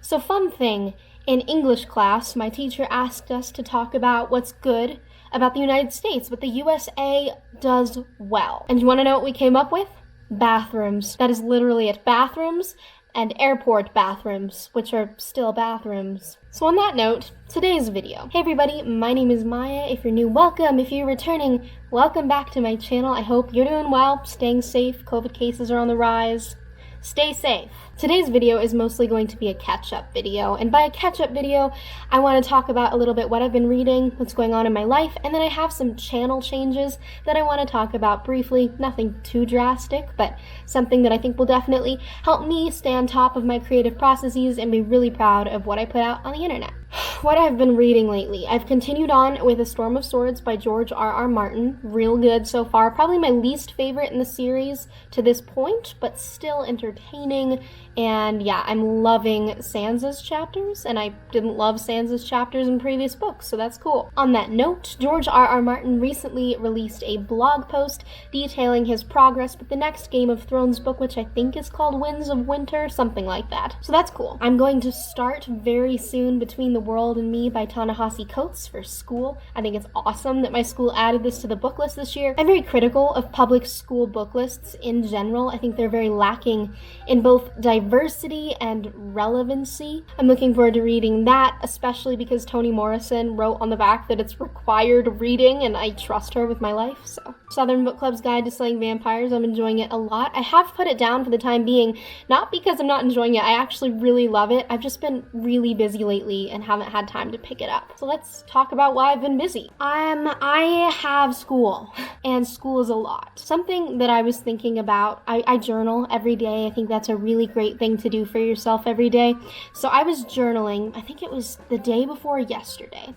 So fun thing, in English class, my teacher asked us to talk about what's good about the United States, what the USA does well. And you want to know what we came up with? Bathrooms. That is literally it. Bathrooms and airport bathrooms, which are still bathrooms. So on that note, today's video. Hey everybody, my name is Maya. If you're new, welcome. If you're returning, welcome back to my channel. I hope you're doing well, staying safe. COVID cases are on the rise. Stay safe. Today's video is mostly going to be a catch-up video, and by a catch-up video, I want to talk about a little bit what I've been reading, what's going on in my life, and then I have some channel changes that I want to talk about briefly. Nothing too drastic, but something that I think will definitely help me stay on top of my creative processes and be really proud of what I put out on the internet. What I've been reading lately. I've continued on with A Storm of Swords by George R.R. Martin. Real good so far. Probably my least favorite in the series to this point, but still entertaining. And yeah, I'm loving Sansa's chapters, and I didn't love Sansa's chapters in previous books, so that's cool. On that note, George R.R. Martin recently released a blog post detailing his progress with the next Game of Thrones book, which I think is called Winds of Winter, something like that. So that's cool. I'm going to start very soon Between the World and Me by Ta-Nehisi Coates for school. I think it's awesome that my school added this to the book list this year. I'm very critical of public school book lists in general. I think they're very lacking in both diversity and relevancy. I'm looking forward to reading that, especially because Toni Morrison wrote on the back that it's required reading, and I trust her with my life, so. Southern Book Club's Guide to Slaying Vampires, I'm enjoying it a lot. I have put it down for the time being, not because I'm not enjoying it, I actually really love it. I've just been really busy lately and haven't had time to pick it up. So let's talk about why I've been busy. I have school, and school is a lot. Something that I was thinking about, I journal every day. I think that's a really great thing to do for yourself every day. So I was journaling, I think it was the day before yesterday,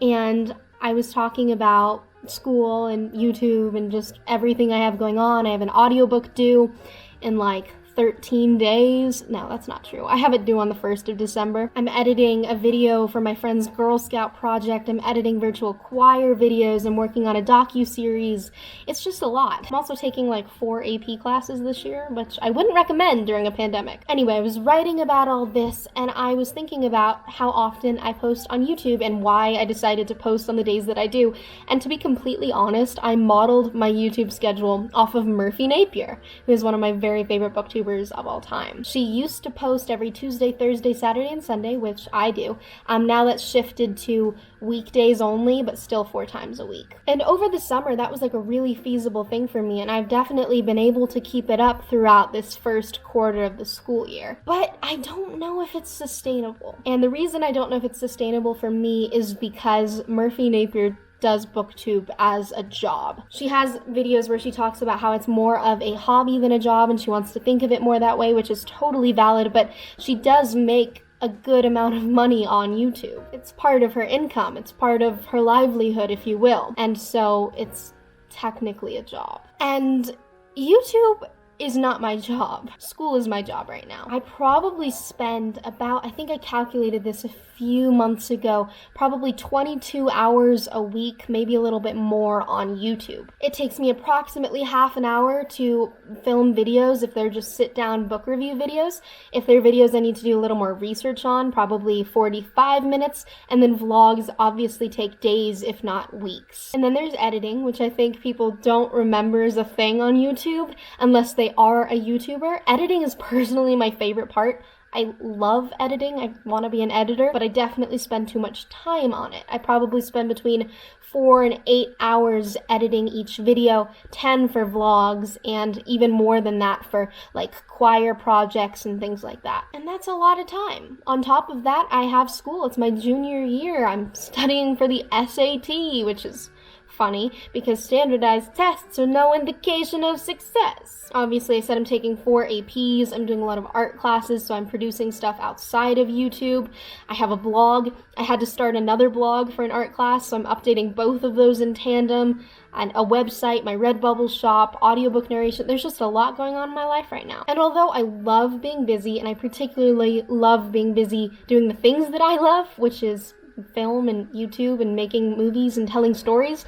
and I was talking about school and YouTube and just everything I have going on. I have an audiobook due in like 13 days. No, that's not true. I have it due on the 1st of December. I'm editing a video for my friend's Girl Scout project. I'm editing virtual choir videos. I'm working on a docu-series. It's just a lot. I'm also taking like 4 AP classes this year, which I wouldn't recommend during a pandemic. Anyway, I was writing about all this, and I was thinking about how often I post on YouTube and why I decided to post on the days that I do. And to be completely honest, I modeled my YouTube schedule off of Murphy Napier, who is one of my very favorite booktubers of all time. She used to post every Tuesday, Thursday, Saturday, and Sunday, which I do. Now that's shifted to weekdays only, but still 4 times a week. And over the summer, that was like a really feasible thing for me, and I've definitely been able to keep it up throughout this first quarter of the school year. But I don't know if it's sustainable. And the reason I don't know if it's sustainable for me is because Murphy Napier does booktube as a job. She has videos where she talks about how it's more of a hobby than a job, and she wants to think of it more that way, which is totally valid, but she does make a good amount of money on YouTube. It's part of her income. It's part of her livelihood, if you will. And so it's technically a job. And YouTube is not my job. School is my job right now. I probably spend about, I think I calculated this a few months ago, probably 22 hours a week, maybe a little bit more on YouTube. It takes me approximately half an hour to film videos if they're just sit-down book review videos. If they're videos I need to do a little more research on, probably 45 minutes, and then vlogs obviously take days, if not weeks. And then there's editing, which I think people don't remember is a thing on YouTube unless they are a YouTuber. Editing is personally my favorite part. I love editing. I want to be an editor, but I definitely spend too much time on it. I probably spend between 4 and 8 hours editing each video, 10 for vlogs, and even more than that for like choir projects and things like that. And that's a lot of time. On top of that, I have school. It's my junior year. I'm studying for the SAT, which is funny because standardized tests are no indication of success. Obviously, I said I'm taking 4 APs. I'm doing a lot of art classes, so I'm producing stuff outside of YouTube. I have a blog. I had to start another blog for an art class, so I'm updating both of those in tandem. And a website, my Redbubble shop, audiobook narration. There's just a lot going on in my life right now. And although I love being busy, and I particularly love being busy doing the things that I love, which is film and YouTube and making movies and telling stories,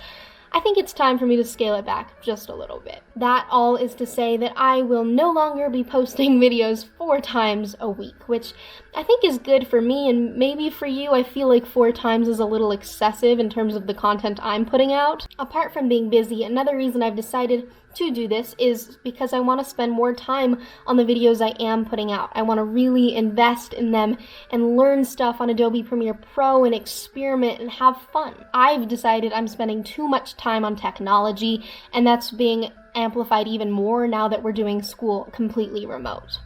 I think it's time for me to scale it back just a little bit. That all is to say that I will no longer be posting videos 4 times a week, which I think is good for me, and maybe for you. I feel like 4 times is a little excessive in terms of the content I'm putting out. Apart from being busy, another reason I've decided to do this is because I want to spend more time on the videos I am putting out. I want to really invest in them and learn stuff on Adobe Premiere Pro and experiment and have fun. I've decided I'm spending too much time on technology, and that's being amplified even more now that we're doing school completely remote.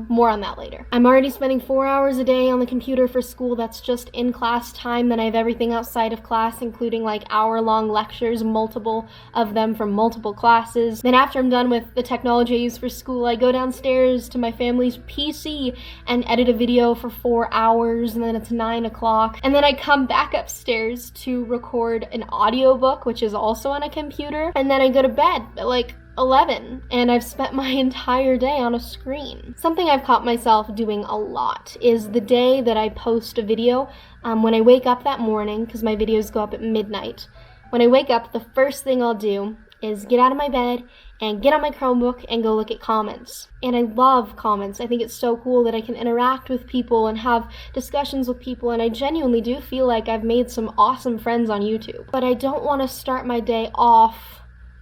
More on that later. I'm already spending 4 hours a day on the computer for school. That's just in class time. Then I have everything outside of class, including like hour-long lectures, multiple of them from multiple classes. Then after I'm done with the technology I use for school, I go downstairs to my family's PC and edit a video for 4 hours, and then it's 9 o'clock. And then I come back upstairs to record an audiobook, which is also on a computer. And then I go to bed at like 11, and I've spent my entire day on a screen. Something I've caught myself doing a lot is the day that I post a video, when I wake up that morning, because my videos go up at midnight. When I wake up, the first thing I'll do is get out of my bed and get on my Chromebook and go look at comments. And I love comments. I think it's so cool that I can interact with people and have discussions with people, and I genuinely do feel like I've made some awesome friends on YouTube. But I don't want to start my day off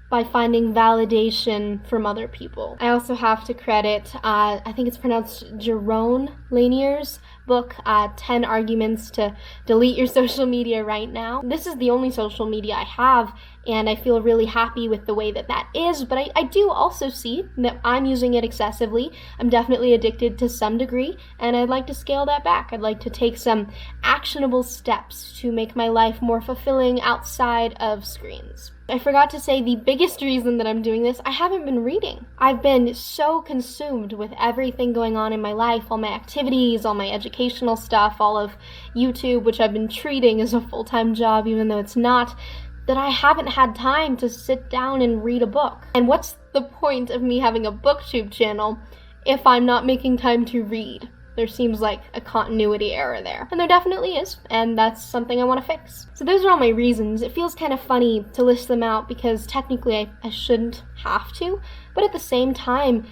by finding validation from other people. I also have to credit, I think it's pronounced Jerome Lanier's book, 10 Arguments to Delete Your Social Media Right Now. This is the only social media I have, and I feel really happy with the way that that is, but I do also see that I'm using it excessively. I'm definitely addicted to some degree, and I'd like to scale that back. I'd like to take some actionable steps to make my life more fulfilling outside of screens. I forgot to say the biggest reason that I'm doing this, I haven't been reading. I've been so consumed with everything going on in my life, all my activities, all my educational stuff, all of YouTube, which I've been treating as a full-time job even though it's not, that I haven't had time to sit down and read a book. And what's the point of me having a booktube channel if I'm not making time to read? There seems like a continuity error there. And there definitely is, and that's something I want to fix. So those are all my reasons. It feels kind of funny to list them out because technically I shouldn't have to, but at the same time,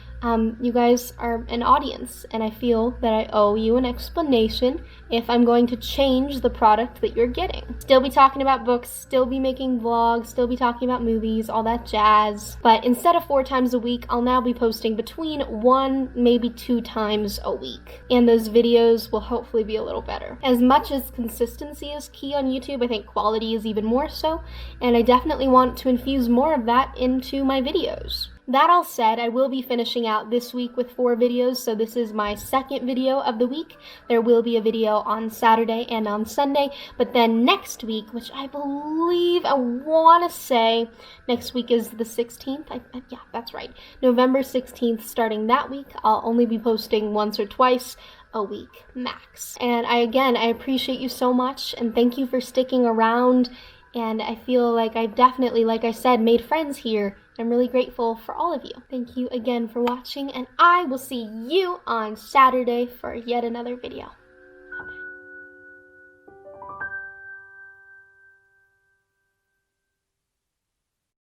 you guys are an audience, and I feel that I owe you an explanation if I'm going to change the product that you're getting. Still be talking about books, still be making vlogs, still be talking about movies, all that jazz. But instead of 4 times a week, I'll now be posting between 1, maybe 2 times a week. And those videos will hopefully be a little better. As much as consistency is key on YouTube, I think quality is even more so, and I definitely want to infuse more of that into my videos. That all said, I will be finishing out this week with 4 videos, so this is my second video of the week. There will be a video on Saturday and on Sunday, but then next week, which I believe, I want to say, next week is the 16th. Yeah, that's right. November 16th, starting that week, I'll only be posting once or twice a week, max. And I appreciate you so much, and thank you for sticking around. And I feel like I've definitely, like I said, made friends here. I'm really grateful for all of you. Thank you again for watching, and I will see you on Saturday for yet another video.